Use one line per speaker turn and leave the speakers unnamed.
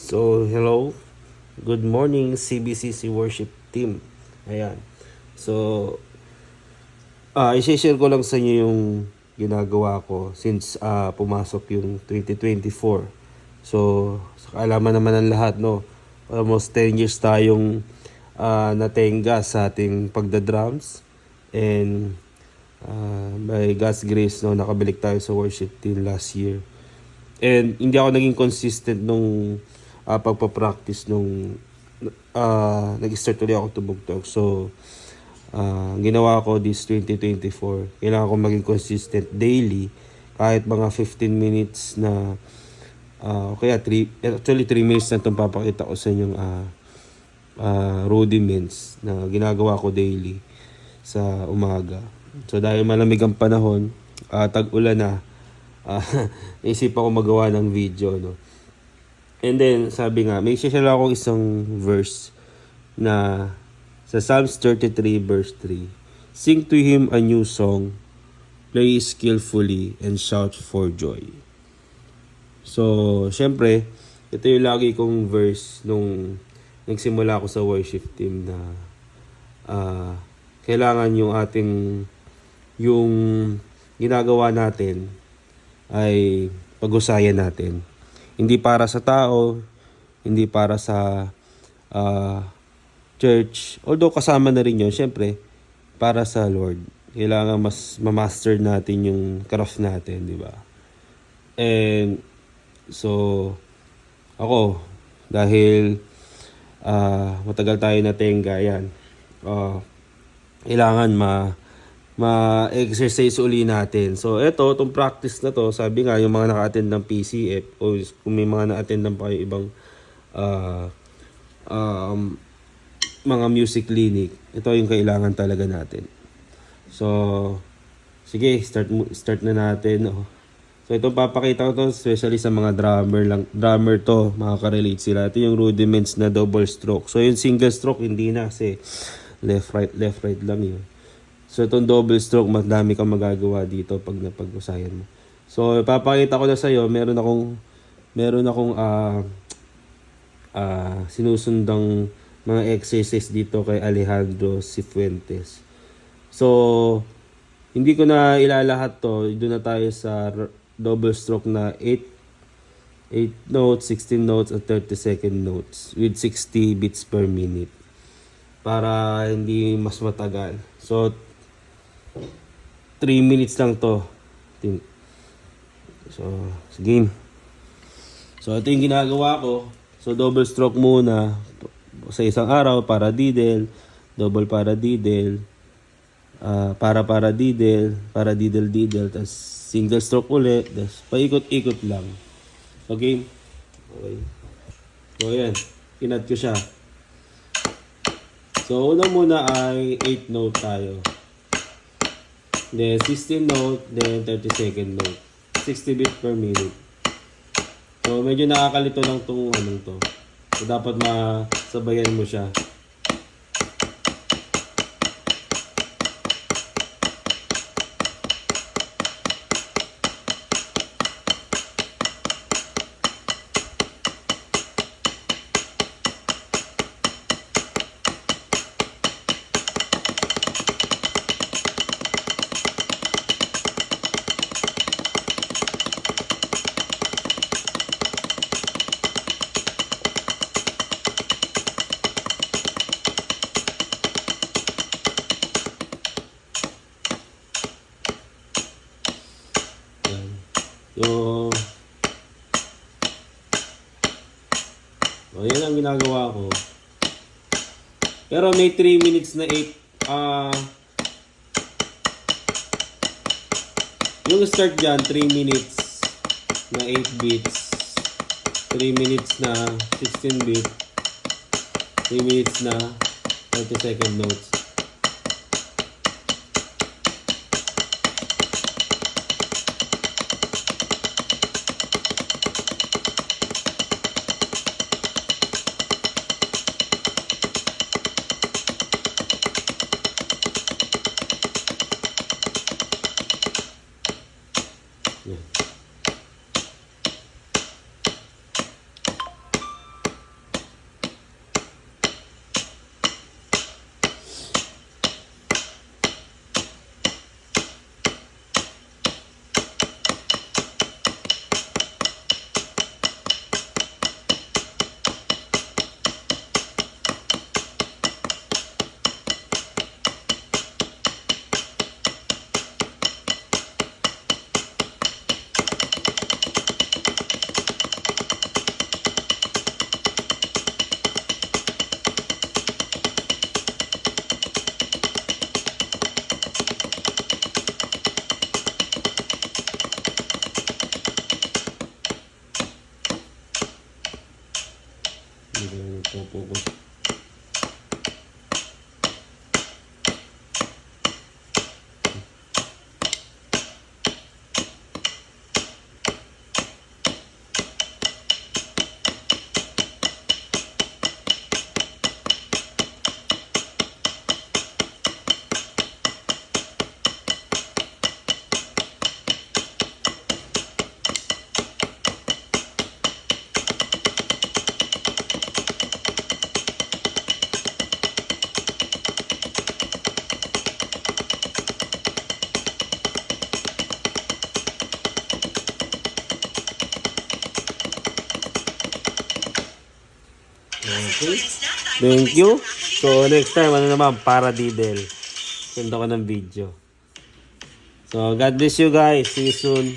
So, hello. Good morning, CBCC Worship Team. Ayan. So, i-share ko lang sa inyo yung ginagawa ko since pumasok yung 2024. So, sa kaalaman naman ng lahat, no? Almost 10 years tayong natenga sa ating pagdadrums. And by God's grace, no, nakabalik tayo sa worship team last year. And hindi ako naging consistent nung pagpa-practice nung nag-start ulit ako tumugtog. So, ginawa ko this 2024. Kailangan ko maging consistent daily kahit mga 15 minutes na kaya 3 minutes na itong papakita ko sa inyong rudiments na ginagawa ko daily sa umaga. So dahil malamig ang panahon, tag-ulan na, naisip ako magawa ng video, no. And then sabi nga, may share ako isang verse na sa Psalms 33 verse 3. Sing to him a new song, play skillfully and shout for joy. So, syempre, ito yung lagi kong verse nung nagsimula ako sa worship team na kailangan yung ginagawa natin ay pag-usayan natin. Hindi para sa tao, hindi para sa church. Although kasama na rin yun, syempre, para sa Lord. Kailangan mas ma-master natin yung craft natin, di ba? And so, ako, dahil matagal tayo na tenga, yan. Kailangan ma-exercise uli natin. So, itong practice na to, sabi nga, yung mga naka-attend ng PCF, o kung may mga na-attend ng pa ibang mga music clinic, ito yung kailangan talaga natin. So, sige, start na natin. Oh. So, itong papakita ko to, especially sa mga drummer to, makaka-relate sila. Ito yung rudiments na double stroke. So, yung single stroke, hindi na kasi left, right lang yun. So, itong double stroke, madami kang magagawa dito pag napag-usayan mo. So, papakita ko na sa'yo, meron akong sinusundang mga exercise dito kay Alejandro Cifuentes. So, hindi ko na ilalahat to. Doon na tayo sa double stroke na 8 notes, 16 notes, at 30-second notes with 60 beats per minute. Para hindi mas matagal. So, 3 minutes lang to. So, game. So, ito yung ginagawa ko. So, double stroke muna sa isang araw para diddle, double para diddle, para diddle, tapos single stroke ulit, tapos paikot-ikot lang. Okay? Okay. So, ayan. Kinat ko siya. So, una muna ay 8 note tayo. Then, 16 note, then 30-second note. 60 beats per minute. So, medyo nakakalito lang itong to. So, dapat masabayan mo siya. So, yan ang ginagawa ko. Pero may 3 minutes na 8. Yung start dyan, 3 minutes na 8 beats. 3 minutes na 16 beats. 3 minutes na 30-second notes. Focus. Okay. Thank you. So, next time, ano naman, para Didel. Send ako ng video. So, God bless you guys. See you soon.